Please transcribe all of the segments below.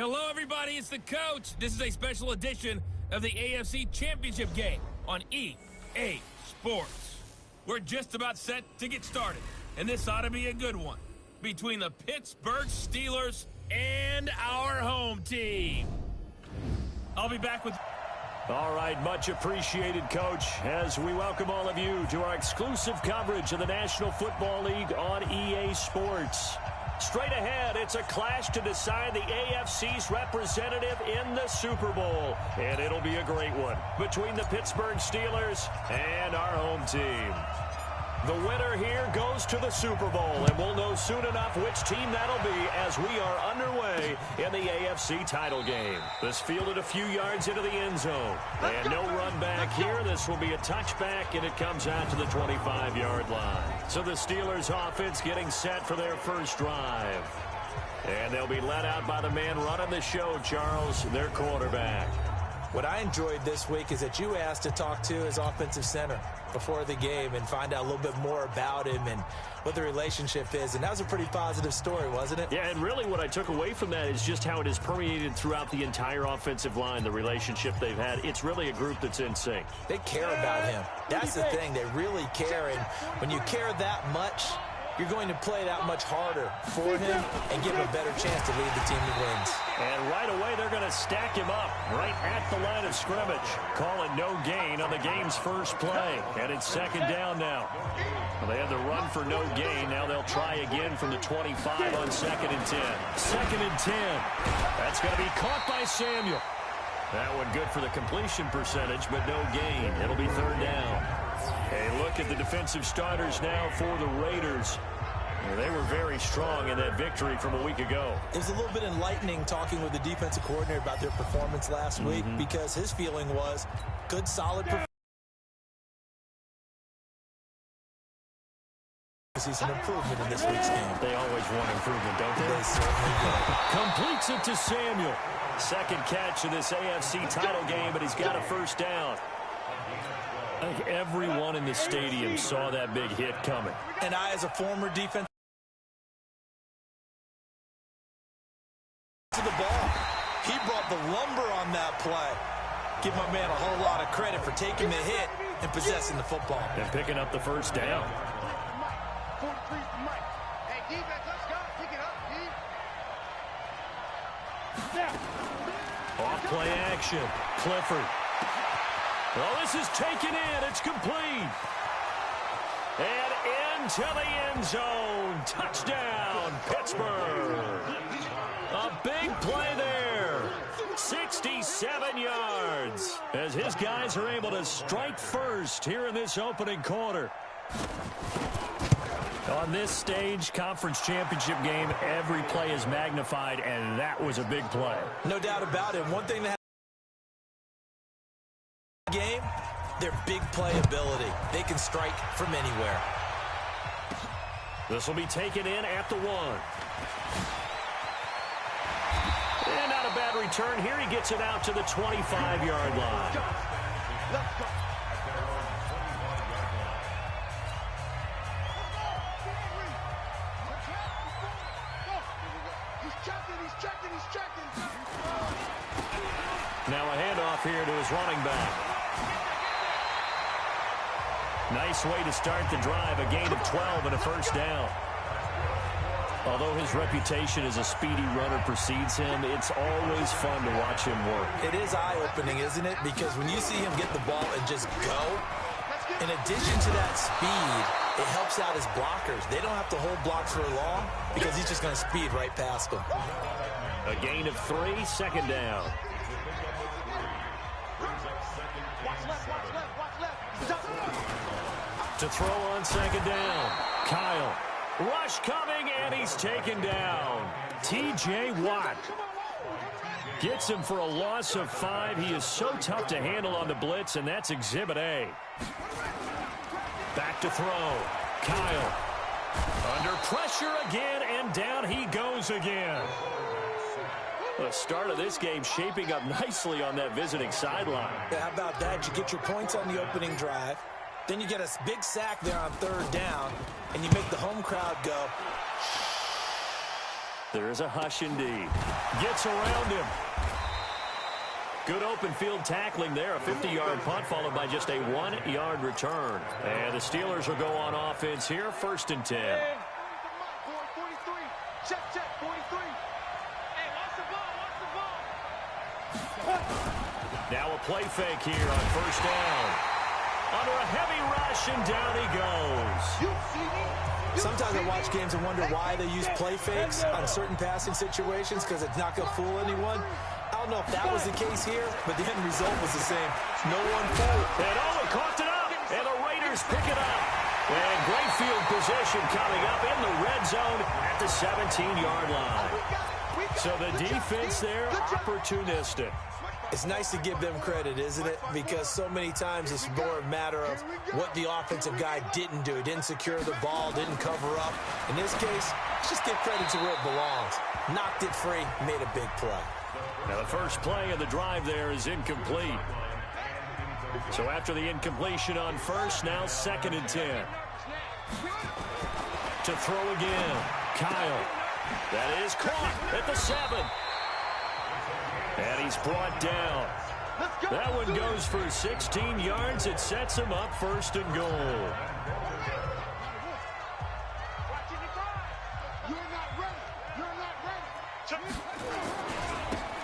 Hello, everybody. It's the coach. This is a special edition of the AFC Championship game on EA Sports. We're just about set to get started, and this ought to be a good one between the Pittsburgh Steelers and our home team. I'll be back with... All right, much appreciated, Coach, as we welcome all of you to our exclusive coverage of the National Football League on EA Sports. Straight ahead, it's a clash to decide the AFC's representative in the Super Bowl, and it'll be a great one between the Pittsburgh Steelers and our home team. The winner here goes to the Super Bowl, and we'll know soon enough which team that'll be as we are underway in the AFC title game. This fielded a few yards into the end zone. And no run back here. This will be a touchback, and it comes out to the 25-yard line. So the Steelers offense getting set for their first drive. And they'll be led out by the man running the show, Charles, their quarterback. What I enjoyed this week is that you asked to talk to his offensive center before the game and find out a little bit more about him and what the relationship is. And that was a pretty positive story, wasn't it? Yeah, and really what I took away from that is just how it has permeated throughout the entire offensive line, the relationship they've had. It's really a group that's in sync. They care about him. That's the thing. They really care. And when you care that much, you're going to play that much harder for him and give him a better chance to lead the team to wins. And right away, they're going to stack him up right at the line of scrimmage. Call it no gain on the game's first play. And it's second down now. Well, they had the run for no gain. Now they'll try again from the 25 on second and 10. Second and 10. That's going to be caught by Samuel. That one good for the completion percentage, but no gain. It'll be third down. A look at the defensive starters now for the Raiders. They were very strong in that victory from a week ago. It was a little bit enlightening talking with the defensive coordinator about their performance last week because his feeling was good, solid performance. See some improvement in this week's game. They always want improvement, don't they? They certainly do. Completes it to Samuel. Second catch of this AFC title game, but he's got a first down. I think everyone in the stadium saw that big hit coming. And I, as a former defense to the ball, he brought the lumber on that play. Give my man a whole lot of credit for taking the hit and possessing the football. And picking up the first down. Off play action. Clifford. Well, this is taken in. It's complete. And into the end zone. Touchdown, Pittsburgh. A big play there. 67 yards. As his guys are able to strike first here in this opening quarter. On this stage, conference championship game, every play is magnified, and that was a big play. No doubt about it. One thing that game, their big play ability. They can strike from anywhere. This will be taken in at the 1. And not a bad return here. He gets it out to the 25-yard line. Now a handoff here to his running back. Nice way to start the drive. A gain of 12 and a first down. Although his reputation as a speedy runner precedes him, it's always fun to watch him work. It is eye-opening, isn't it? Because when you see him get the ball and just go, in addition to that speed, it helps out his blockers. They don't have to hold blocks for long because he's just going to speed right past them. A gain of 3, second down. To throw on second down. Kyle. Rush coming, and he's taken down. T.J. Watt gets him for a loss of 5. He is so tough to handle on the blitz, and that's Exhibit A. Back to throw. Kyle. Under pressure again, and down he goes again. The start of this game shaping up nicely on that visiting sideline. How about that? You get your points on the opening drive. Then you get a big sack there on third down, and you make the home crowd go. There's a hush indeed. Gets around him. Good open field tackling there. A 50-yard punt followed by just a 1-yard return. And the Steelers will go on offense here. 1st and 10. Check, 43. Hey, watch the ball. Now a play fake here on 1st down. Under a heavy rush, and down he goes. Sometimes I watch games and wonder why they use play fakes on certain passing situations, because it's not going to fool anyone. I don't know if that was the case here, but the end result was the same. No one fooled. And he coughed it up, and the Raiders pick it up. And great field position coming up in the red zone at the 17-yard line. So the defense there, opportunistic. It's nice to give them credit, isn't it? Because so many times it's more a matter of what the offensive guy didn't do. He didn't secure the ball, didn't cover up. In this case, let's just give credit to where it belongs. Knocked it free, made a big play. Now the first play of the drive there is incomplete. So after the incompletion on 1st, now 2nd and 10. To throw again, Kyle. That is caught at the 7. And he's brought down. That one goes for 16 yards. It sets him up 1st and goal.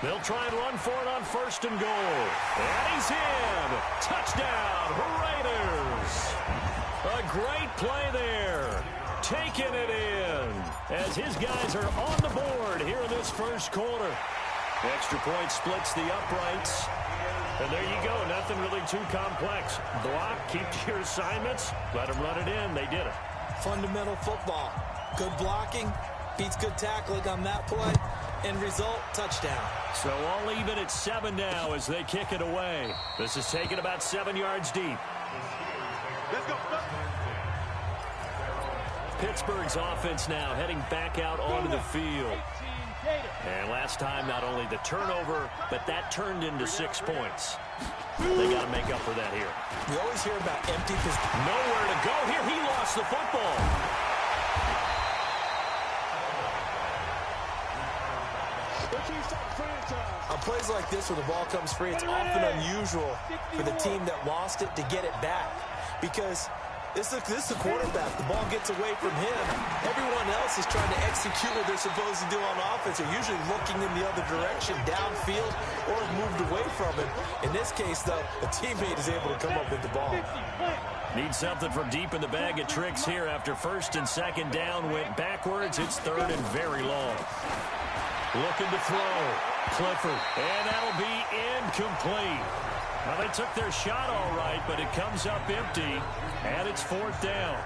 They'll try and run for it on 1st and goal. And he's in. Touchdown, Raiders. A great play there. Taking it in as his guys are on the board here in this 1st quarter. Extra point splits the uprights. And there you go. Nothing really too complex. Block, keep to your assignments. Let them run it in. They did it. Fundamental football. Good blocking. Beats good tackling on that play. End result, touchdown. So all even at 7 now as they kick it away. This is taken about 7 yards deep. Let's go. Pittsburgh's offense now heading back out onto the field. And last time, not only the turnover, but that turned into 6 points. They got to make up for that here. We always hear about empty positions. Nowhere to go here. He lost the football. On plays like this where the ball comes free, it's often unusual for the team that lost it to get it back. Because this is the quarterback. The ball gets away from him. Everyone else is trying to execute what they're supposed to do on offense. They're usually looking in the other direction, downfield, or moved away from him. In this case, though, a teammate is able to come up with the ball. Need something from deep in the bag of tricks here after 1st and 2nd down went backwards. It's 3rd and very long. Looking to throw. Clifford. And that'll be incomplete. Well, they took their shot all right, but it comes up empty, and it's 4th down.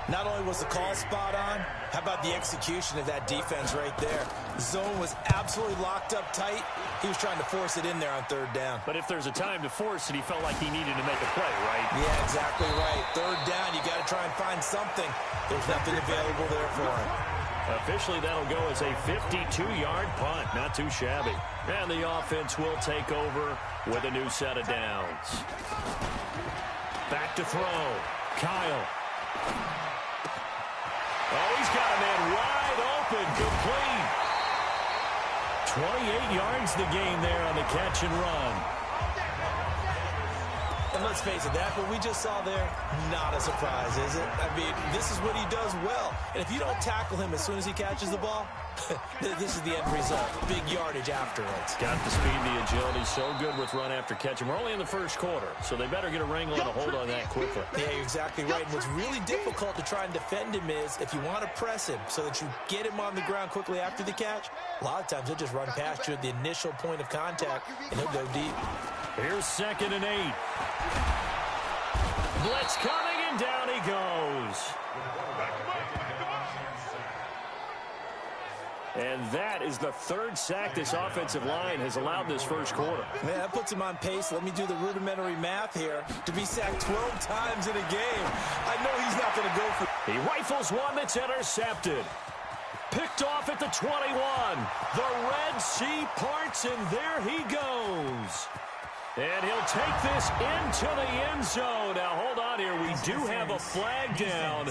Not only was the call spot on, how about the execution of that defense right there? The zone was absolutely locked up tight. He was trying to force it in there on 3rd down. But if there's a time to force it, he felt like he needed to make a play, right? Yeah, exactly right. 3rd down, you got to try and find something. There's nothing available there for him. Officially, that'll go as a 52-yard punt. Not too shabby. And the offense will take over with a new set of downs. Back to throw. Kyle. Oh, he's got a man wide open. Complete. 28 yards the gain there on the catch and run. And let's face it, that what we just saw there, not a surprise, is it? I mean, this is what he does well. And if you don't tackle him as soon as he catches the ball, this is the end result. Big yardage after it. Got the speed, the agility, so good with run after catch. And we're only in the 1st quarter, so they better get a wrangle and a hold on that quickly. Yeah, you're exactly right. And what's really difficult to try and defend him is if you want to press him so that you get him on the ground quickly after the catch, a lot of times he'll just run past you at the initial point of contact, and he'll go deep. Here's 2nd and 8. Blitz coming, and down he goes. And that is the 3rd sack this offensive line has allowed this 1st quarter. Man, that puts him on pace. Let me do the rudimentary math here. To be sacked 12 times in a game, I know he's not going to go for... He rifles one that's intercepted. Picked off at the 21. The Red Sea parts, and there he goes. And he'll take this into the end zone. Now, hold on here. We do have a flag down.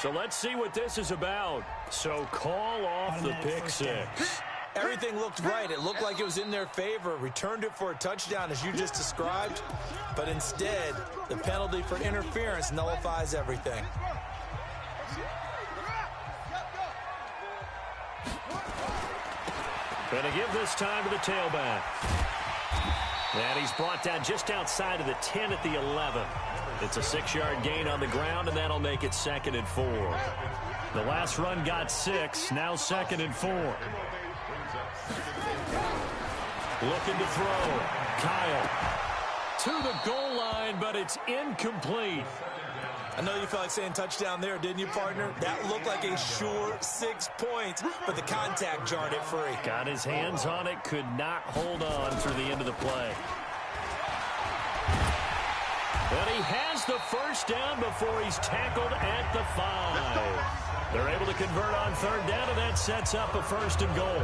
So let's see what this is about. So call off the pick six. Everything looked right. It looked like it was in their favor. Returned it for a touchdown, as you just described. But instead, the penalty for interference nullifies everything. Going to give this time to the tailback. And he's brought down just outside of the 10 at the 11. It's a 6-yard gain on the ground, and that'll make it 2nd and 4. The last run got 6, now 2nd and 4. Looking to throw. Kyle to the goal line, but it's incomplete. I know you felt like saying touchdown there, didn't you, partner? That looked like a sure 6 points, but the contact jarred it free. Got his hands on it, could not hold on through the end of the play. But he has the first down before he's tackled at the 5. They're able to convert on 3rd down, and that sets up a 1st and goal.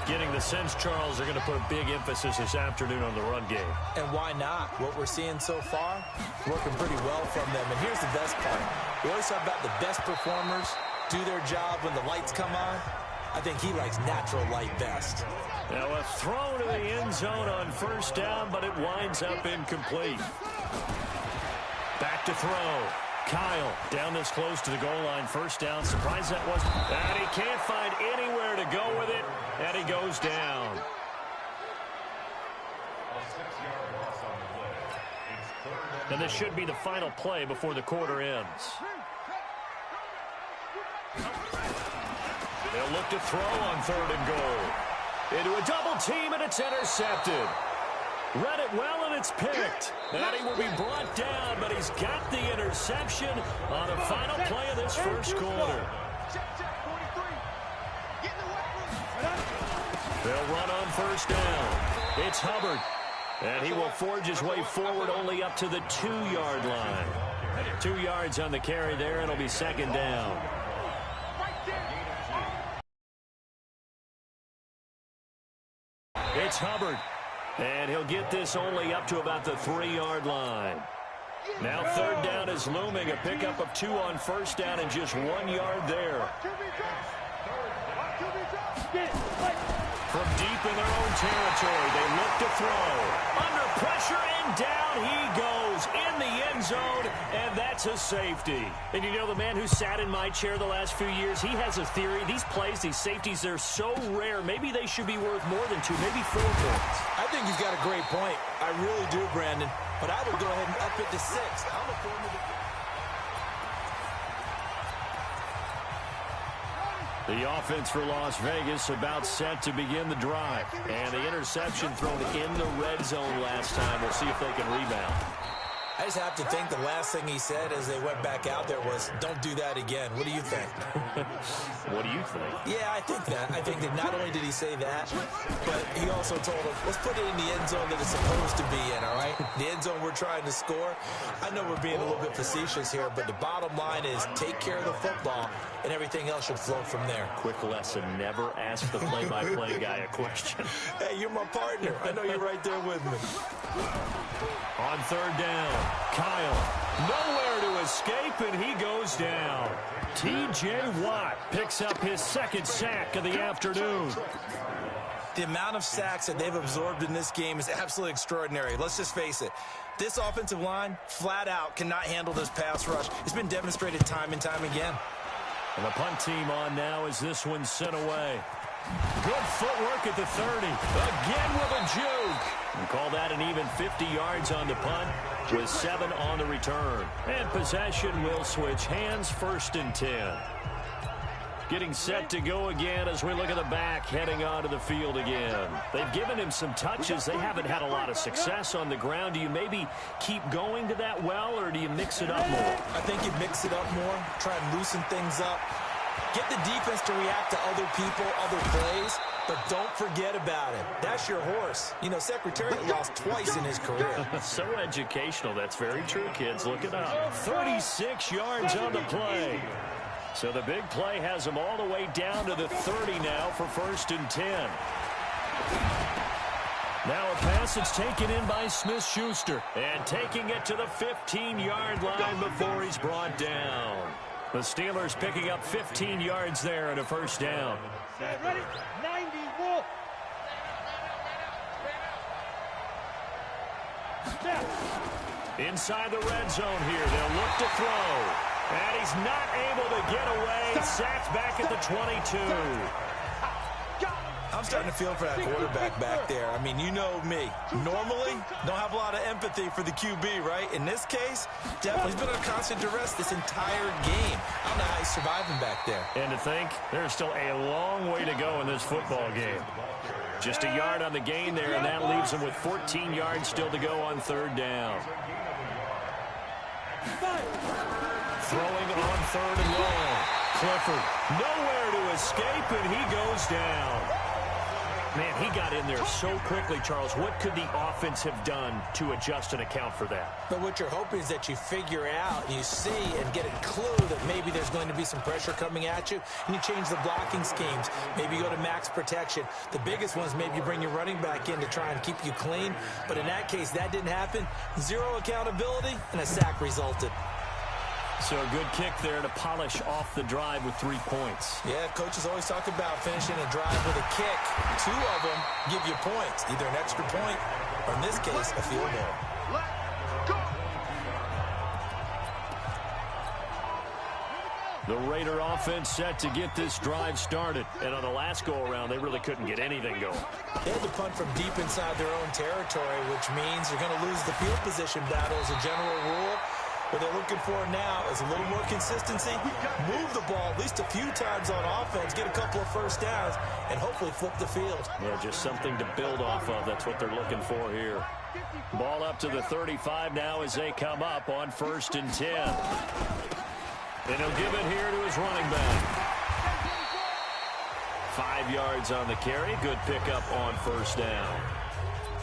Getting the sense, Charles, they're going to put a big emphasis this afternoon on the run game. And why not? What we're seeing so far, working pretty well from them. And here's the best part. We always talk about the best performers do their job when the lights come on. I think he likes natural light best. Now a throw to the end zone on 1st down, but it winds up incomplete. Back to throw. Kyle down this close to the goal line. 1st down. Surprised that wasn't. And he can't find anywhere to go with it. And he goes down. And this should be the final play before the quarter ends. They'll look to throw on 3rd and goal. Into a double team, and it's intercepted. Read it well, and it's picked. And he will be brought down, but he's got the interception on the final play of this 1st quarter. They'll run on 1st down. It's Hubbard. And he will forge his way forward only up to the 2-yard line. 2 yards on the carry there. It'll be 2nd down. It's Hubbard. And he'll get this only up to about the 3-yard line. Now 3rd down is looming. A pickup of 2 on 1st down and just 1 yard there. From deep in their own territory, they look to throw. Under pressure, and down he goes in the end zone, and that's a safety. And you know, the man who sat in my chair the last few years, he has a theory. These plays, these safeties, they're so rare. Maybe they should be worth more than 2, maybe 4 points. I think he's got a great point. I really do, Brandon. But I would go ahead and up it to 6. The offense for Las Vegas about set to begin the drive. And the interception thrown in the red zone last time. We'll see if they can rebound. I just have to think the last thing he said as they went back out there was, don't do that again. What do you think? What do you think? Yeah, I think that. I think that not only did he say that, but he also told us, let's put it in the end zone that it's supposed to be in, all right? The end zone we're trying to score. I know we're being a little bit facetious here, but the bottom line is take care of the football, and everything else should flow from there. Quick lesson, never ask the play-by-play guy a question. Hey, you're my partner. I know you're right there with me. On 3rd down, Kyle, nowhere to escape, and he goes down. T.J. Watt picks up his 2nd sack of the afternoon. The amount of sacks that they've absorbed in this game is absolutely extraordinary. Let's just face it. This offensive line, flat out, cannot handle this pass rush. It's been demonstrated time and time again. And the punt team on now as this one's sent away. Good footwork at the 30. Again with a juke. And call that an even 50 yards on the punt with 7 on the return. And possession will switch hands, 1st and 10. Getting set to go again as we look at the back heading onto the field again. They've given him some touches. They haven't had a lot of success on the ground. Do you maybe keep going to that well, or do you mix it up more? I think you mix it up more, try and loosen things up. Get the defense to react to other people, other plays, but don't forget about it. That's your horse. You know, Secretariat lost twice in his career. So educational. That's very true, kids. Look it up. 36 yards on the play. So the big play has them all the way down to the 30 now for 1st and 10. Now a pass that's taken in by Smith-Schuster. And taking it to the 15-yard line before he's brought down. The Steelers picking up 15 yards there and a first down. Ready? 91. Inside the red zone here. They'll look to throw. And he's not able to get away. Sacked back at the 22. I'm starting to feel for that quarterback back there. I mean, you know me. Normally, don't have a lot of empathy for the QB, right? In this case, definitely he's been under constant duress this entire game. I don't know how he's surviving back there. And to think, there's still a long way to go in this football game. Just a yard on the gain there, and that leaves him with 14 yards still to go on third down. Throwing on third and long. Clifford nowhere to escape, and he goes down. Man, he got in there so quickly, Charles. What could the offense have done to adjust and account for that? But what you're hoping is that you figure out, you see, and get a clue that maybe there's going to be some pressure coming at you, and you change the blocking schemes. Maybe you go to max protection. The biggest one is maybe you bring your running back in to try and keep you clean. But in that case, that didn't happen. Zero accountability, and a sack resulted. So a good kick there to polish off the drive with 3 points. Yeah, coaches always talk about finishing a drive with a kick. 2 of them give you points, either an extra point or, in this case, a field goal. The Raider offense set to get this drive started. And on the last go-around, they really couldn't get anything going. They had to punt from deep inside their own territory, which means you're going to lose the field position battle as a general rule. What they're looking for now is a little more consistency, move the ball at least a few times on offense, get a couple of first downs, and hopefully flip the field. Yeah, just something to build off of. That's what they're looking for here. Ball up to the 35 now as they come up on 1st and 10. And he'll give it here to his running back. 5 yards on the carry. Good pickup on 1st down.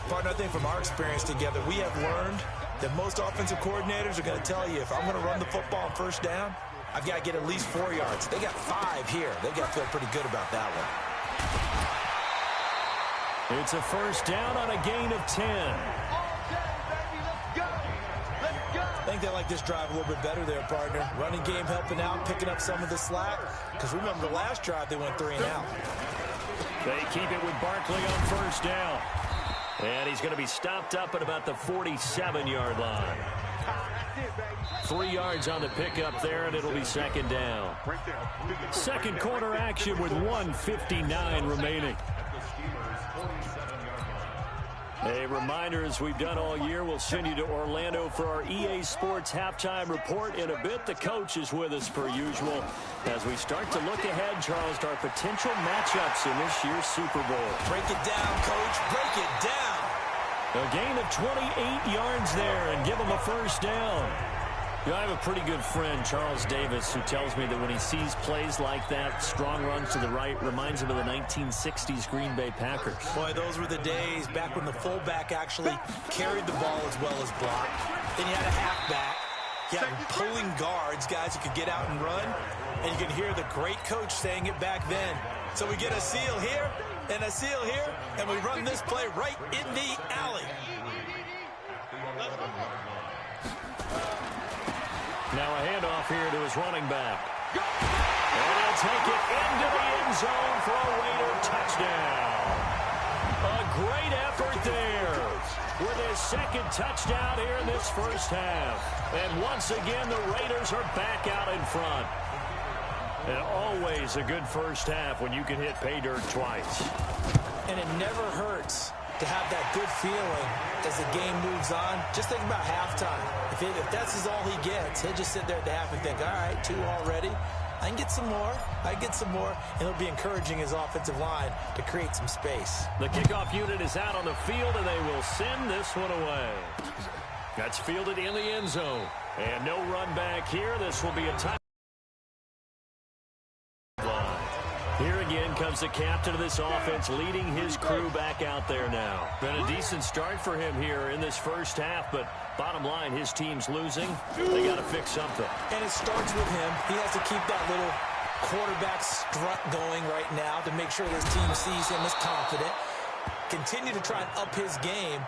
Partner, I think from our experience together, we have learned that most offensive coordinators are going to tell you, if I'm going to run the football on 1st down, I've got to get at least 4 yards. They got 5 here. They got to feel pretty good about that one. It's a 1st down on a gain of 10. I think they like this drive a little bit better there, partner. Running game helping out, picking up some of the slack. Because remember, the last drive, they went 3 and out. They keep it with Barkley on 1st down. And he's going to be stopped up at about the 47-yard line. 3 yards on the pickup there, and it'll be 2nd down. Second quarter action with 1:59 remaining. A reminder, as we've done all year, we'll send you to Orlando for our EA Sports halftime report in a bit. The coach is with us per usual as we start to look ahead, Charles, to our potential matchups in this year's Super Bowl. Break it down, coach. Break it down. A gain of 28 yards there and give him a 1st down. You know, I have a pretty good friend, Charles Davis, who tells me that when he sees plays like that, strong runs to the right, reminds him of the 1960s Green Bay Packers. Boy, those were the days back when the fullback actually carried the ball as well as blocked. Then you had a halfback. You had pulling guards, guys who could get out and run. And you can hear the great coach saying it back then. So we get a seal here and a seal here, and we run this play right in the alley. Now a handoff here to his running back. And he'll take it into the end zone for a Raider touchdown. A great effort there with his 2nd touchdown here in this 1st half. And once again, the Raiders are back out in front. And always a good 1st half when you can hit pay dirt twice. And it never hurts to have that good feeling as the game moves on. Just think about halftime. If that's all he gets, he'll just sit there at the half and think, all right, 2 already. I can get some more. I can get some more. And he'll be encouraging his offensive line to create some space. The kickoff unit is out on the field, and they will send this one away. That's fielded in the end zone. And no run back here. This will be a time. Here again comes the captain of this offense, leading his crew back out there now. Been a decent start for him here in this 1st half, but bottom line, his team's losing. They got to fix something. And it starts with him. He has to keep that little quarterback strut going right now to make sure this team sees him as confident. Continue to try and up his game,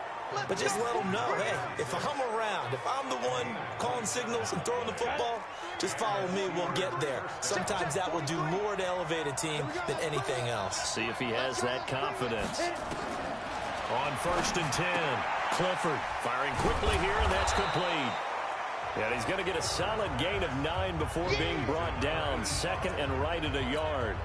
but just let them know, hey, if I'm around, if I'm the one calling signals and throwing the football, just follow me, we'll get there. Sometimes that will do more to elevate a team than anything else. See if he has that confidence. On 1st and 10, Clifford firing quickly here, and that's complete. And he's going to get a solid gain of 9 before being brought down. 2nd and right at a yard.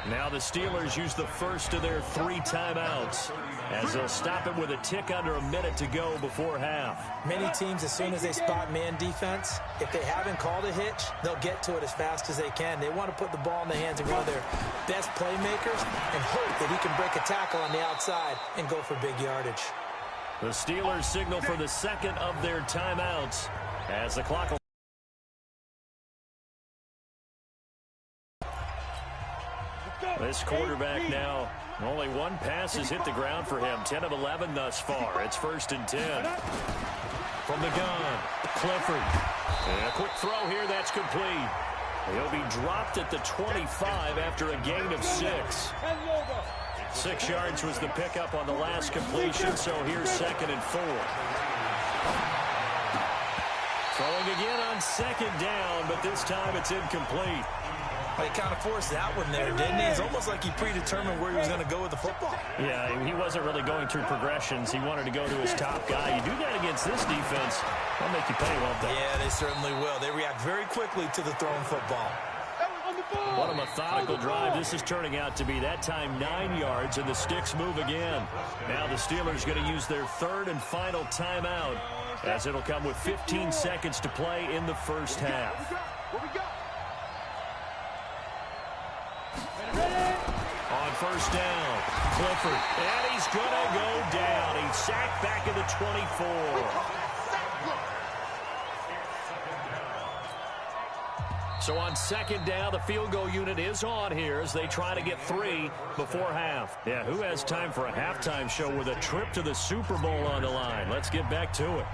Now the Steelers use the first of their 3 timeouts as they'll stop it with a tick under a minute to go before half. Many teams, as soon as they spot man defense, if they haven't called a hitch, they'll get to it as fast as they can. They want to put the ball in the hands of one of their best playmakers and hope that he can break a tackle on the outside and go for big yardage. The Steelers signal for the 2nd of their timeouts as the clock will... This quarterback now, only 1 pass has hit the ground for him. 10 of 11 thus far. It's 1st and 10. From the gun, Clifford. And a quick throw here, that's complete. He'll be dropped at the 25 after a gain of 6. 6 yards was the pickup on the last completion, so here's 2nd and 4. Throwing again on 2nd down, but this time it's incomplete. He kind of forced that one there, didn't he? It's almost like he predetermined where he was going to go with the football. Yeah, he wasn't really going through progressions. He wanted to go to his top guy. You do that against this defense, they'll make you pay, won't they? Yeah, they certainly will. They react very quickly to the thrown football. What a methodical drive. This is turning out to be, that time, 9 yards, and the sticks move again. Now the Steelers going to use their 3rd and final timeout, as it'll come with 15 seconds to play in the first half. On 1st down, Clifford, and he's going to go down. He's sacked back at the 24. So on 2nd down, the field goal unit is on here as they try to get 3 before half. Yeah, who has time for a halftime show with a trip to the Super Bowl on the line? Let's get back to it.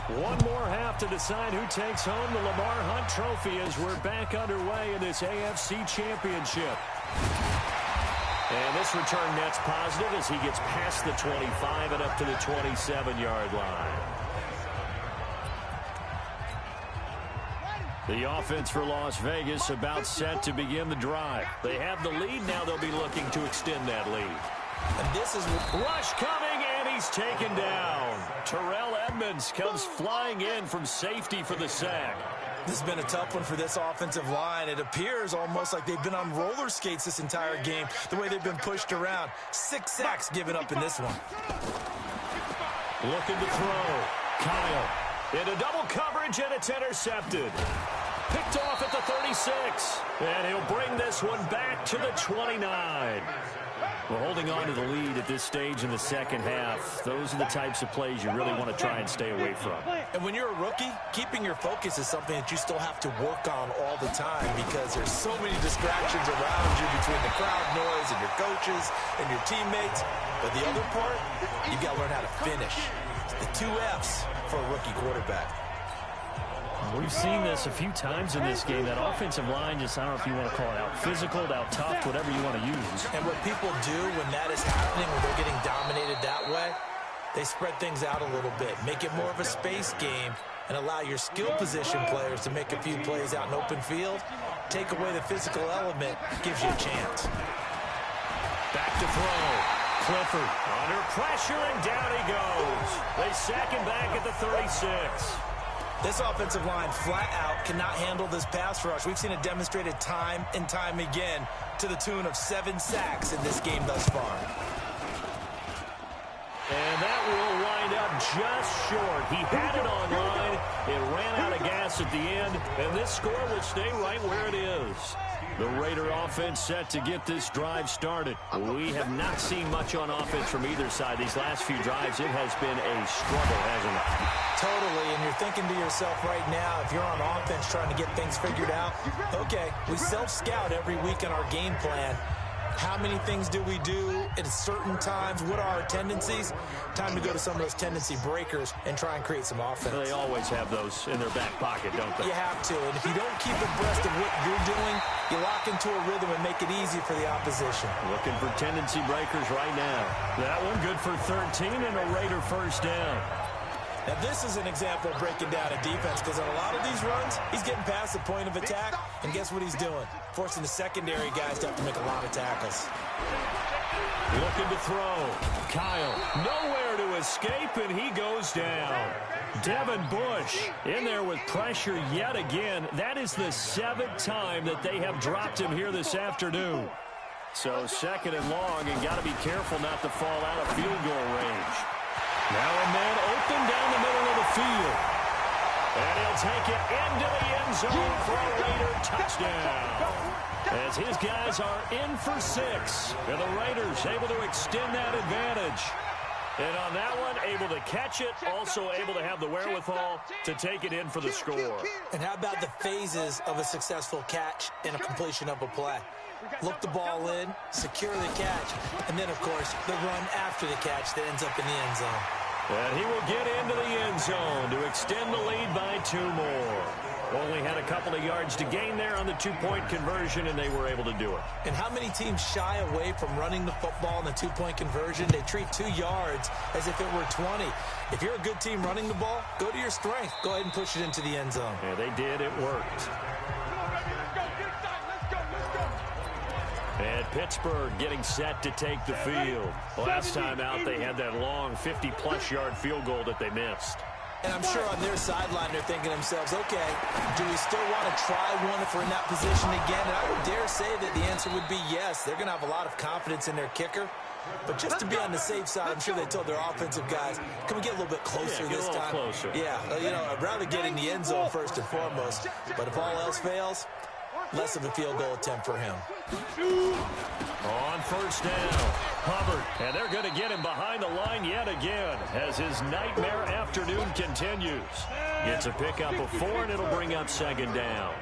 1 more half to decide who takes home the Lamar Hunt Trophy as we're back underway in this AFC Championship. And this return net's positive as he gets past the 25 and up to the 27-yard line. The offense for Las Vegas about set to begin the drive. They have the lead. Now they'll be looking to extend that lead. And this is rush coming, and he's taken down. Terrell Edmonds comes flying in from safety for the sack. This has been a tough one for this offensive line. It appears almost like they've been on roller skates this entire game, the way they've been pushed around. 6 sacks given up in this one. Looking to throw. Kyle into double coverage, and it's intercepted. Picked off at the 36. And he'll bring this one back to the 29. We're holding on to the lead at this stage in the second half. Those are the types of plays you really want to try and stay away from. And when you're a rookie, keeping your focus is something that you still have to work on all the time because there's so many distractions around you between the crowd noise and your coaches and your teammates. But the other part, you've got to learn how to finish. The 2 F's for a rookie quarterback. We've seen this a few times in this game. That offensive line just, I don't know if you want to call it out physical, out tough, whatever you want to use. And what people do when that is happening, when they're getting dominated that way, they spread things out a little bit, make it more of a space game, and allow your skill position players to make a few plays out in open field. Take away the physical element, gives you a chance. Back to throw. Clifford under pressure, and down he goes. They sack him back at the 36. This offensive line flat out cannot handle this pass rush. We've seen it demonstrated time and time again to the tune of 7 sacks in this game thus far. And that will wind up just short. He had it on line. It ran out of gas at the end, and this score will stay right where it is. The Raider offense set to get this drive started. We have not seen much on offense from either side. These last few drives, it has been a struggle, hasn't it? Totally, and you're thinking to yourself right now, if you're on offense trying to get things figured out, okay, we self-scout every week in our game plan, How many things do we do at certain times? What are our tendencies? Time to go to some of those tendency breakers and try and create some offense. They always have those in their back pocket, don't they? You have to. And if you don't keep abreast of what you're doing, you lock into a rhythm and make it easy for the opposition. Looking for tendency breakers right now. That one good for 13 and a Raider first down. Now, this is an example of breaking down a defense because on a lot of these runs, he's getting past the point of attack, and guess what he's doing? Forcing the secondary guys to have to make a lot of tackles. Looking to throw. Kyle, nowhere to escape, and he goes down. Devin Bush in there with pressure yet again. That is the 7th time that they have dropped him here this afternoon. So second and long, and got to be careful not to fall out of field goal range. Now a man open down the middle of the field. And he'll take it into the end zone for a Raider touchdown. As his guys are in for 6. And the Raiders able to extend that advantage. And on that one, able to catch it, also able to have the wherewithal to take it in for the score. And how about the phases of a successful catch and a completion of a play? Look the ball in, secure the catch, and then, of course, the run after the catch that ends up in the end zone. And he will get into the end zone to extend the lead by 2 more. Only had a couple of yards to gain there on the 2-point conversion, and they were able to do it. And how many teams shy away from running the football in the 2-point conversion? They treat 2 yards as if it were 20. If you're a good team running the ball, go to your strength. Go ahead and push it into the end zone. Yeah, they did. It worked. And Pittsburgh getting set to take the field. Last time out, they had that long 50-plus yard field goal that they missed. And I'm sure on their sideline, they're thinking to themselves, okay, do we still want to try one if we're in that position again? And I would dare say that the answer would be yes. They're going to have a lot of confidence in their kicker. But just to be on the safe side, I'm sure they told their offensive guys, can we get a little bit closer this time? Closer. Yeah, you know, I'd rather get in the end zone first and foremost. But if all else fails, less of a field goal attempt for him. On first down, Hubbard, and they're going to get him behind the line yet again as his nightmare afternoon continues. Gets a pickup of 4, and it'll bring up second down.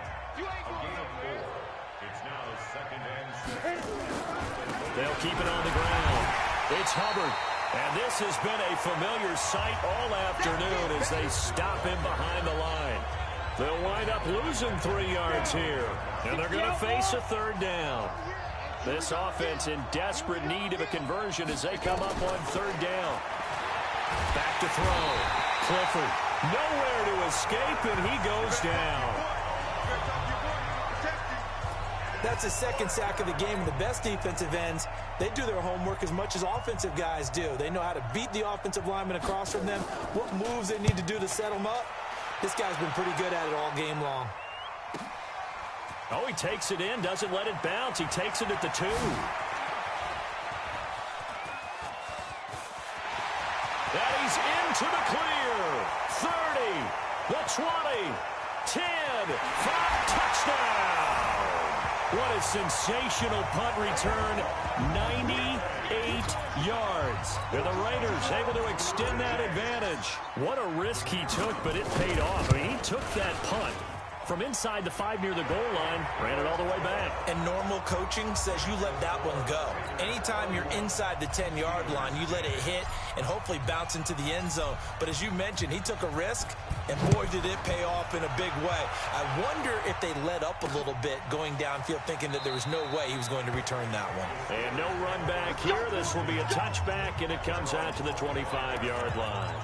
They'll keep it on the ground. It's Hubbard, and this has been a familiar sight all afternoon as they stop him behind the line. They'll wind up losing 3 yards here, and they're going to face a third down. This offense in desperate need of a conversion as they come up on third down. Back to throw. Clifford, nowhere to escape, and he goes down. That's his second sack of the game. And the best defensive ends, they do their homework as much as offensive guys do. They know how to beat the offensive lineman across from them, what moves they need to do to set them up. This guy's been pretty good at it all game long. Oh, he takes it in, doesn't let it bounce. He takes it at the 2. And he's into the clear. 30, the 20, 10, 5, touchdown. What a sensational punt return. 98 yards. And the Raiders able to extend that advantage. What a risk he took, but it paid off. I mean, he took that punt from inside the 5 near the goal line, ran it all the way back. And normal coaching says you let that one go. Anytime you're inside the 10-yard line, you let it hit and hopefully bounce into the end zone. But as you mentioned, he took a risk, and boy, did it pay off in a big way. I wonder if they let up a little bit going downfield, thinking that there was no way he was going to return that one. And no run back here. This will be a touchback, and it comes out to the 25-yard line.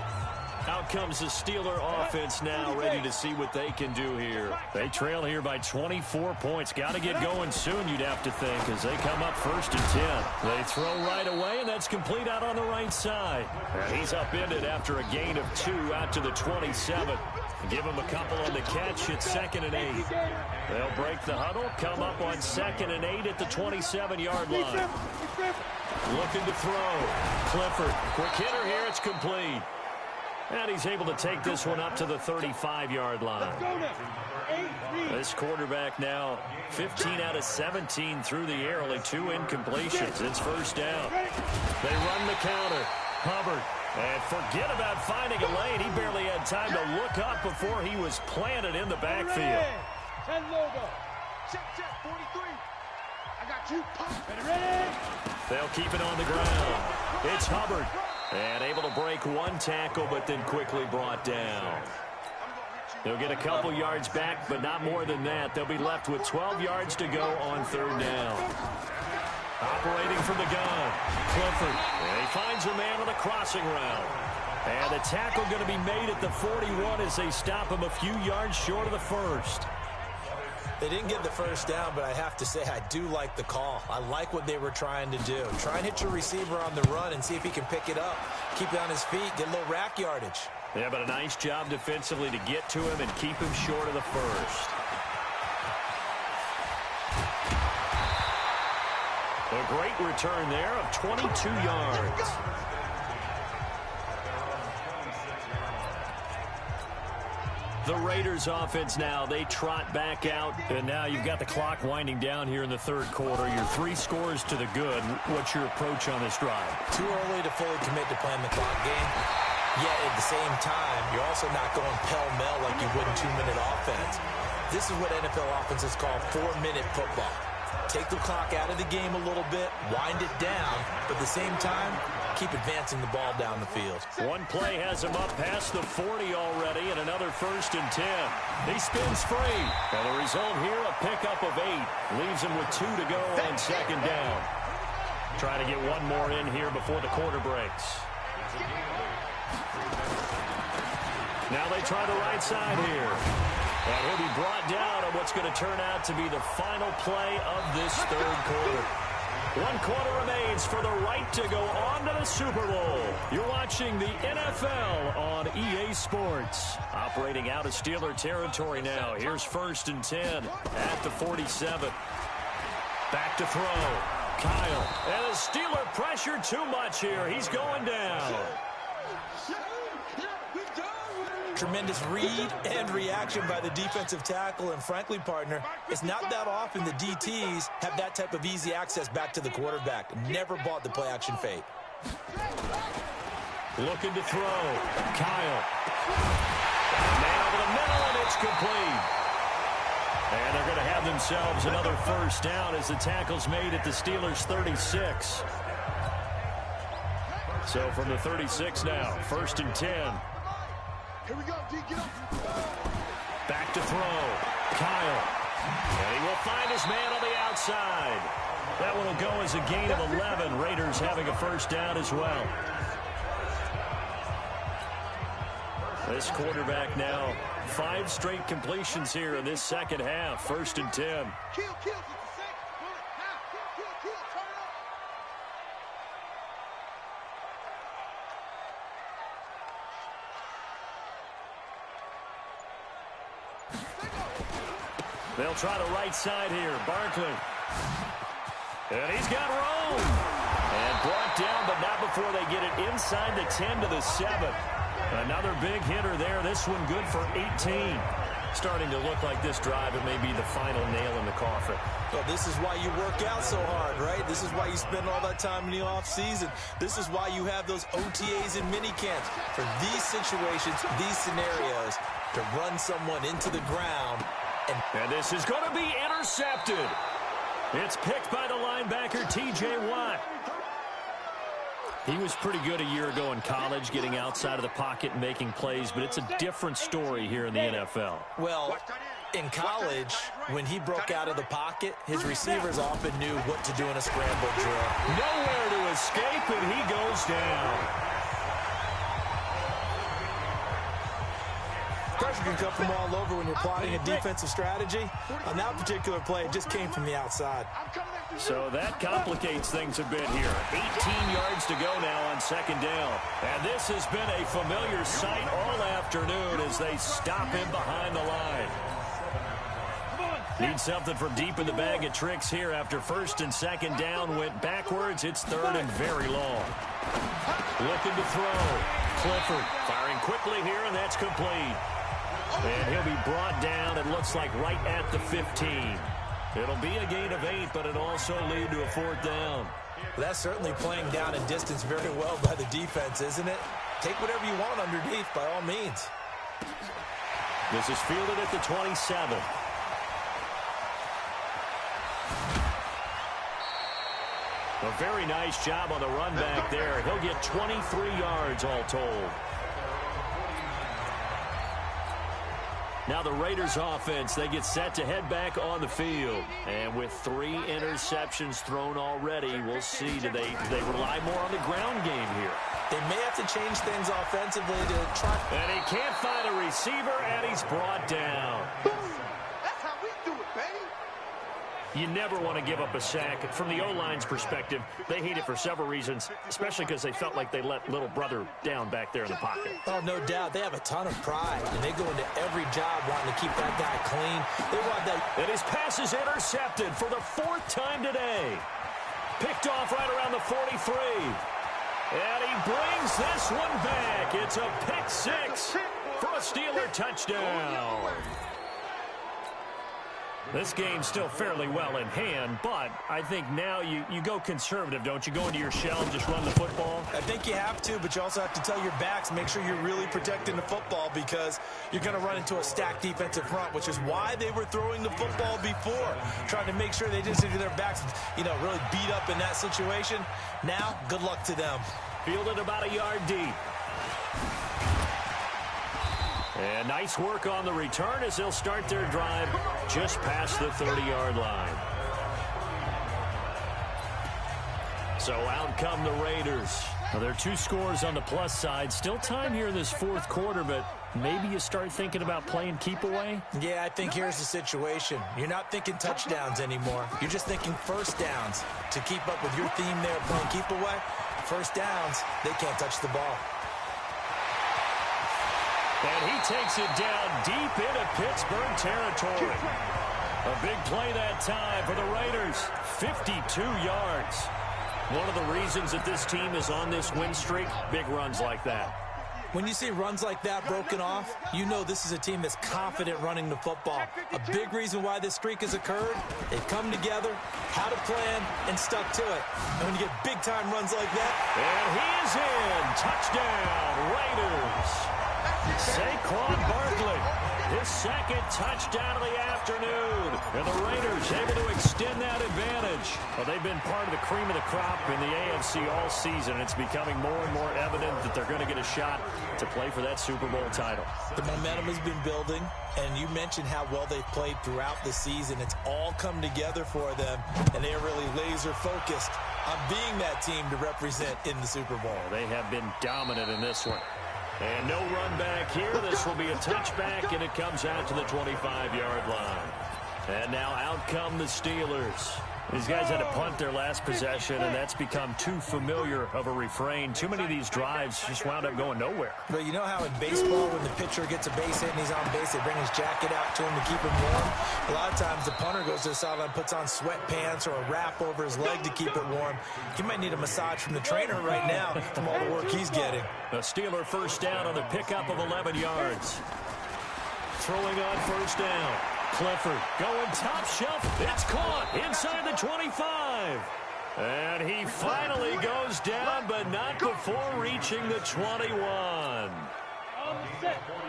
Out comes the Steeler offense now, ready to see what they can do here. They trail here by 24 points. Got to get going soon, you'd have to think, as they come up 1st and 10. They throw right away, and that's complete out on the right side. And he's upended after a gain of 2 out to the 27. Give him a couple on the catch. It's 2nd and 8. They'll break the huddle, come up on 2nd and 8 at the 27-yard line. Looking to throw. Clifford, quick hitter here. It's complete. And he's able to take this one up to the 35-yard line. This quarterback now 15 out of 17 through the air, only 2 incompletions. It's first down. They run the counter. Hubbard. And forget about finding a lane. He barely had time to look up before he was planted in the backfield. I got you. Ready? They'll keep it on the ground. It's Hubbard. And able to break one tackle, but then quickly brought down. They'll get a couple yards back, but not more than that. They'll be left with 12 yards to go on third down. Operating from the gun, Clifford. And he finds a man on the crossing route. And the tackle going to be made at the 41 as they stop him a few yards short of the first. They didn't get the first down, but I have to say I do like the call. I like what they were trying to do. Try and hit your receiver on the run and see if he can pick it up, keep it on his feet, get a little rack yardage. Yeah, but a nice job defensively to get to him and keep him short of the first. A great return there of 22 yards. The Raiders offense now, they trot back out, and now you've got the clock winding down here in the third quarter. Your 3 scores to the good. What's your approach on this drive? Too early to fully commit to playing the clock game. Yet at the same time, you're also not going pell-mell like you would in 2-minute offense. This is what NFL offenses call 4-minute football. Take the clock out of the game a little bit, wind it down, but at the same time, keep advancing the ball down the field. One play has him up past the 40 already, and another 1st and 10. He spins free. And the result here, a pickup of 8. Leaves him with 2 to go on second down. Trying to get one more in here before the quarter breaks. Now they try the right side here. And he'll be brought down on what's going to turn out to be the final play of this third quarter. 1 quarter remains for the right to go on to the Super Bowl. You're watching the NFL on EA Sports. Operating out of Steeler territory now. Here's 1st and 10 at the 47. Back to throw. Kyle. And the Steeler pressure too much here. He's going down. Tremendous read and reaction by the defensive tackle, and frankly, partner, it's not that often the DTs have that type of easy access back to the quarterback. Never bought the play-action fake. Looking to throw. Kyle. Man over the middle, and it's complete. And they're going to have themselves another first down as the tackle's made at the Steelers' 36. So from the 36 now, 1st and 10. Here we go, D, get up. Back to throw. Kyle. And he will find his man on the outside. That one will go as a gain of 11. Raiders having a first down as well. This quarterback now, 5 straight completions here in this second half. 1st and 10. Kill, it's the same. Now, kill, turn it up. They'll try the right side here. Barkley. And he's got room. And brought down, but not before they get it inside the 10 to the 7. Another big hitter there. This one good for 18. Starting to look like this drive, it may be the final nail in the coffin. Well, this is why you work out so hard, right? This is why you spend all that time in the offseason. This is why you have those OTAs and mini camps. For these situations, these scenarios, to run someone into the ground. And this is going to be intercepted. It's picked by the linebacker, T.J. Watt. He was pretty good a year ago in college, getting outside of the pocket and making plays, but it's a different story here in the NFL. Well, in college, when he broke out of the pocket, his receivers often knew what to do in a scramble drill. Nowhere to escape, and he goes down. Pressure can come from all over when you're plotting a defensive strategy. On that particular play, it just came from the outside. So that complicates things a bit here. 18 yards to go now on second down. And this has been a familiar sight all afternoon as they stop him behind the line. Need something from deep in the bag of tricks here after 1st and 2nd down. Went backwards. It's 3rd and very long. Looking to throw. Clifford firing quickly here, and that's complete. And he'll be brought down, it looks like, right at the 15. It'll be a gain of 8, but it'll also lead to a 4th down. Well, that's certainly playing down and distance very well by the defense, isn't it? Take whatever you want underneath, by all means. This is fielded at the 27. A very nice job on the run back there. He'll get 23 yards all told. Now the Raiders offense, they get set to head back on the field. And with 3 interceptions thrown already, we'll see, do they rely more on the ground game here? They may have to change things offensively to try. And he can't find a receiver, and he's brought down. That's how we do it, baby. You never want to give up a sack. From the O-line's perspective, they hate it for several reasons, especially because they felt like they let little brother down back there in the pocket. Oh, no doubt. They have a ton of pride, and they go into every job wanting to keep that guy clean. They want that. And his pass is intercepted for the 4th time today. Picked off right around the 43. And he brings this one back. It's a pick 6 for a Steeler touchdown. This game's still fairly well in hand, but I think now you go conservative, don't you? Go into your shell and just run the football? I think you have to, but you also have to tell your backs, make sure you're really protecting the football because you're going to run into a stacked defensive front, which is why they were throwing the football before, trying to make sure they didn't see their backs, really beat up in that situation. Now, good luck to them. Fielded about a yard deep. And nice work on the return as they'll start their drive just past the 30-yard line. So out come the Raiders. Well, there are 2 scores on the plus side. Still time here in this 4th quarter, but maybe you start thinking about playing keep away? Yeah, I think here's the situation. You're not thinking touchdowns anymore. You're just thinking first downs. To keep up with your theme there playing keep away, first downs, they can't touch the ball. And he takes it down deep into Pittsburgh territory. A big play that time for the Raiders. 52 yards. One of the reasons that this team is on this win streak, big runs like that. When you see runs like that broken off, you know this is a team that's confident running the football. A big reason why this streak has occurred, they've come together, had a plan, and stuck to it. And when you get big-time runs like that... And he is in. Touchdown, Raiders. Saquon Barkley, his 2nd touchdown of the afternoon. And the Raiders able to extend that advantage. Well, they've been part of the cream of the crop in the AFC all season. It's becoming more and more evident that they're going to get a shot to play for that Super Bowl title. The momentum has been building, and you mentioned how well they've played throughout the season. It's all come together for them, and they are really laser-focused on being that team to represent in the Super Bowl. They have been dominant in this one. And no run back here. This will be a touchback, and it comes out to the 25-yard line. And now out come the Steelers. These guys had to punt their last possession, and that's become too familiar of a refrain. Too many of these drives just wound up going nowhere. But you know how in baseball, when the pitcher gets a base hit and he's on base, they bring his jacket out to him to keep him warm? A lot of times the punter goes to the sideline, puts on sweatpants or a wrap over his leg to keep it warm. He might need a massage from the trainer right now from all the work he's getting. A Steeler first down on the pickup of 11 yards. Throwing on first down. Clifford going top shelf. It's caught inside the 25. And he finally goes down, but not before reaching the 21.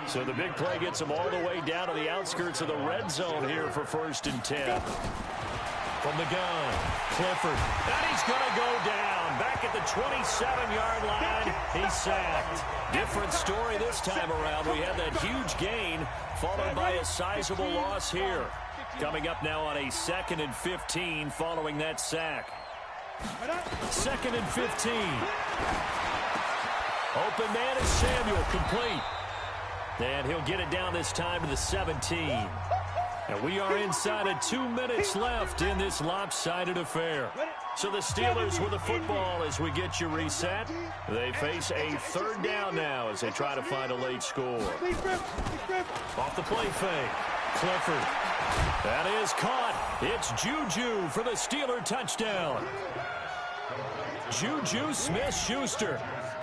So the big play gets him all the way down to the outskirts of the red zone here for 1st and 10. From the gun, Clifford. And he's going to go down. Back at the 27-yard line, he's sacked. Different story this time around. We had that huge gain, followed by a sizable loss here. Coming up now on a 2nd and 15 following that sack. 2nd and 15. Open man is Samuel, complete. And he'll get it down this time to the 17. And we are inside of 2 minutes left in this lopsided affair. So the Steelers with the football as we get you reset. They face a 3rd down now as they try to find a late score. Off the play fake. Clifford. That is caught. It's Juju for the Steeler touchdown. Juju Smith-Schuster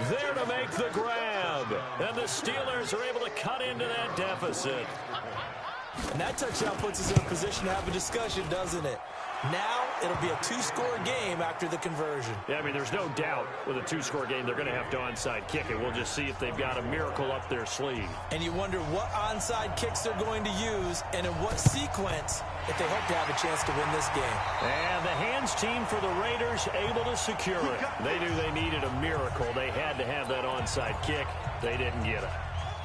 there to make the grab. And the Steelers are able to cut into that deficit. And that touchdown puts us in a position to have a discussion, doesn't it? Now it'll be a two-score game after the conversion. Yeah, I mean, there's no doubt with a two-score game they're going to have to onside kick it. We'll just see if they've got a miracle up their sleeve. And you wonder what onside kicks they're going to use and in what sequence if they hope to have a chance to win this game. And the hands team for the Raiders able to secure it. They knew they needed a miracle. They had to have that onside kick. They didn't get it.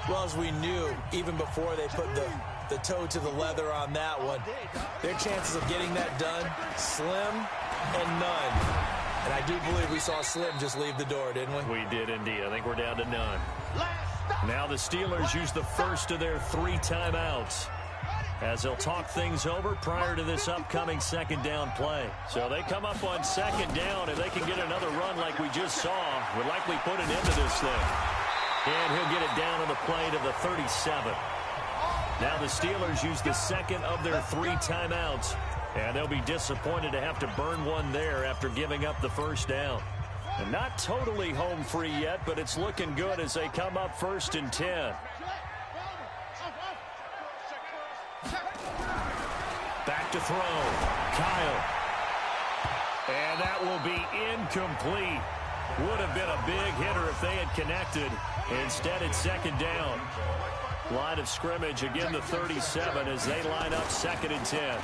Well, as we knew, even before they put the toe to the leather on that one, their chances of getting that done, slim and none. And I do believe we saw Slim just leave the door, didn't we? We did indeed. I think we're down to none. Now the Steelers use the first of their 3 timeouts as they'll talk things over prior to this upcoming second down play. So they come up on second down, and they can get another run like we just saw. Would likely put an end to this thing. And he'll get it down on the play to the 37. Now the Steelers use the second of their 3 timeouts, and they'll be disappointed to have to burn one there after giving up the first down. And not totally home free yet, but it's looking good as they come up 1st and 10. Back to throw. Kyle. And that will be incomplete. Would have been a big hitter if they had connected. Instead, it's second down. Line of scrimmage, again the 37 as they line up 2nd and 10.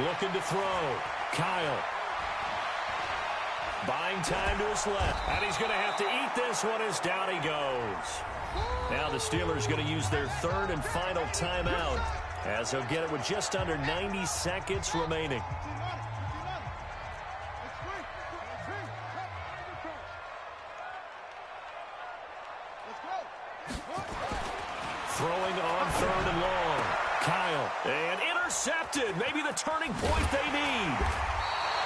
Looking to throw. Kyle. Buying time to his left. And he's going to have to eat this one as down he goes. Now the Steelers going to use their 3rd and final timeout as they'll get it with just under 90 seconds remaining. Throwing on 3rd and long. Kyle. And intercepted. Maybe the turning point they need.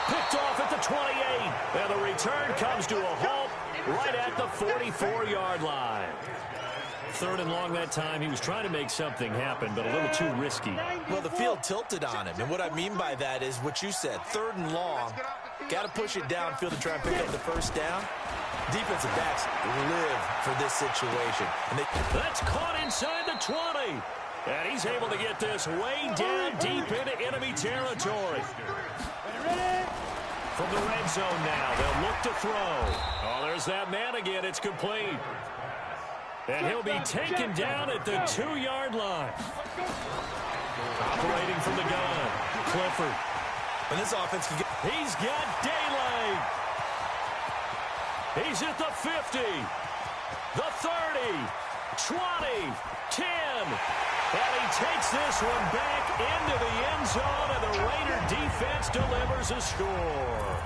Picked off at the 28. And the return comes to a halt right at the 44-yard line. 3rd and long that time. He was trying to make something happen, but a little too risky. Well, the field tilted on him. And what I mean by that is what you said. 3rd and long. Got to push it downfield to try and pick up the first down. Defensive backs live for this situation. And that's caught inside the 20. And he's able to get this way down deep into enemy territory. From the red zone now, they'll look to throw. Oh, there's that man again. It's complete. And he'll be taken down at the 2-yard line. Operating from the gun, Clifford. And this offense can get... He's got daylight. He's at the 50, the 30, 20, 10. And he takes this one back into the end zone, and the Raider defense delivers a score.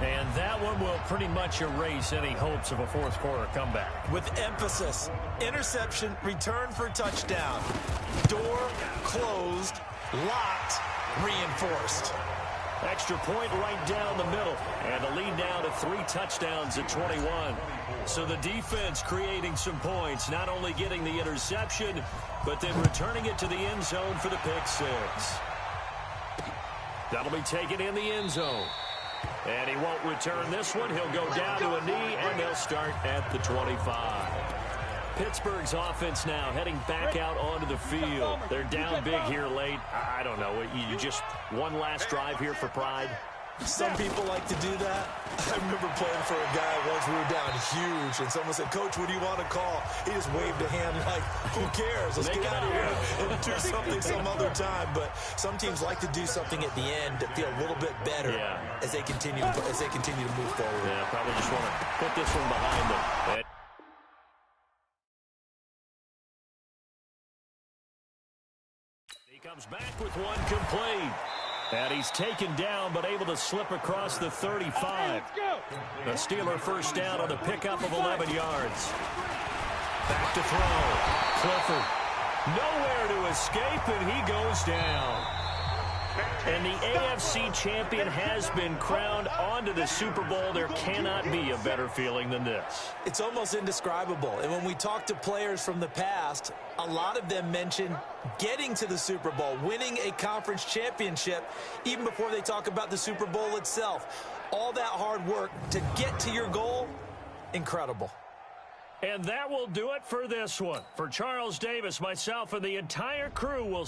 And that one will pretty much erase any hopes of a fourth-quarter comeback. With emphasis, interception, return for touchdown. Door closed, locked, reinforced. Extra point right down the middle. And the lead now to 3 touchdowns at 21. So the defense creating some points, not only getting the interception, but then returning it to the end zone for the pick 6. That'll be taken in the end zone. And he won't return this one. He'll go down to a knee, and they'll start at the 25. Pittsburgh's offense now heading back out onto the field. They're down big here late. I don't know. You just one last drive here for pride. Some people like to do that. I remember playing for a guy once. We were down huge, and someone said, "Coach, what do you want to call?" He just waved a hand like, "Who cares? Let's get out of here and do something some other time." But some teams like to do something at the end to feel a little bit better as they continue to move forward. Yeah, probably just want to put this one behind them. He comes back with one complete. And he's taken down, but able to slip across the 35. The Steeler first down on the pickup of 11 yards. Back to throw. Clifford. Nowhere to escape, and he goes down. And the AFC champion has been crowned onto the Super Bowl. There cannot be a better feeling than this. It's almost indescribable. And when we talk to players from the past, a lot of them mention getting to the Super Bowl, winning a conference championship, even before they talk about the Super Bowl itself. All that hard work to get to your goal, incredible. And that will do it for this one. For Charles Davis, myself, and the entire crew will...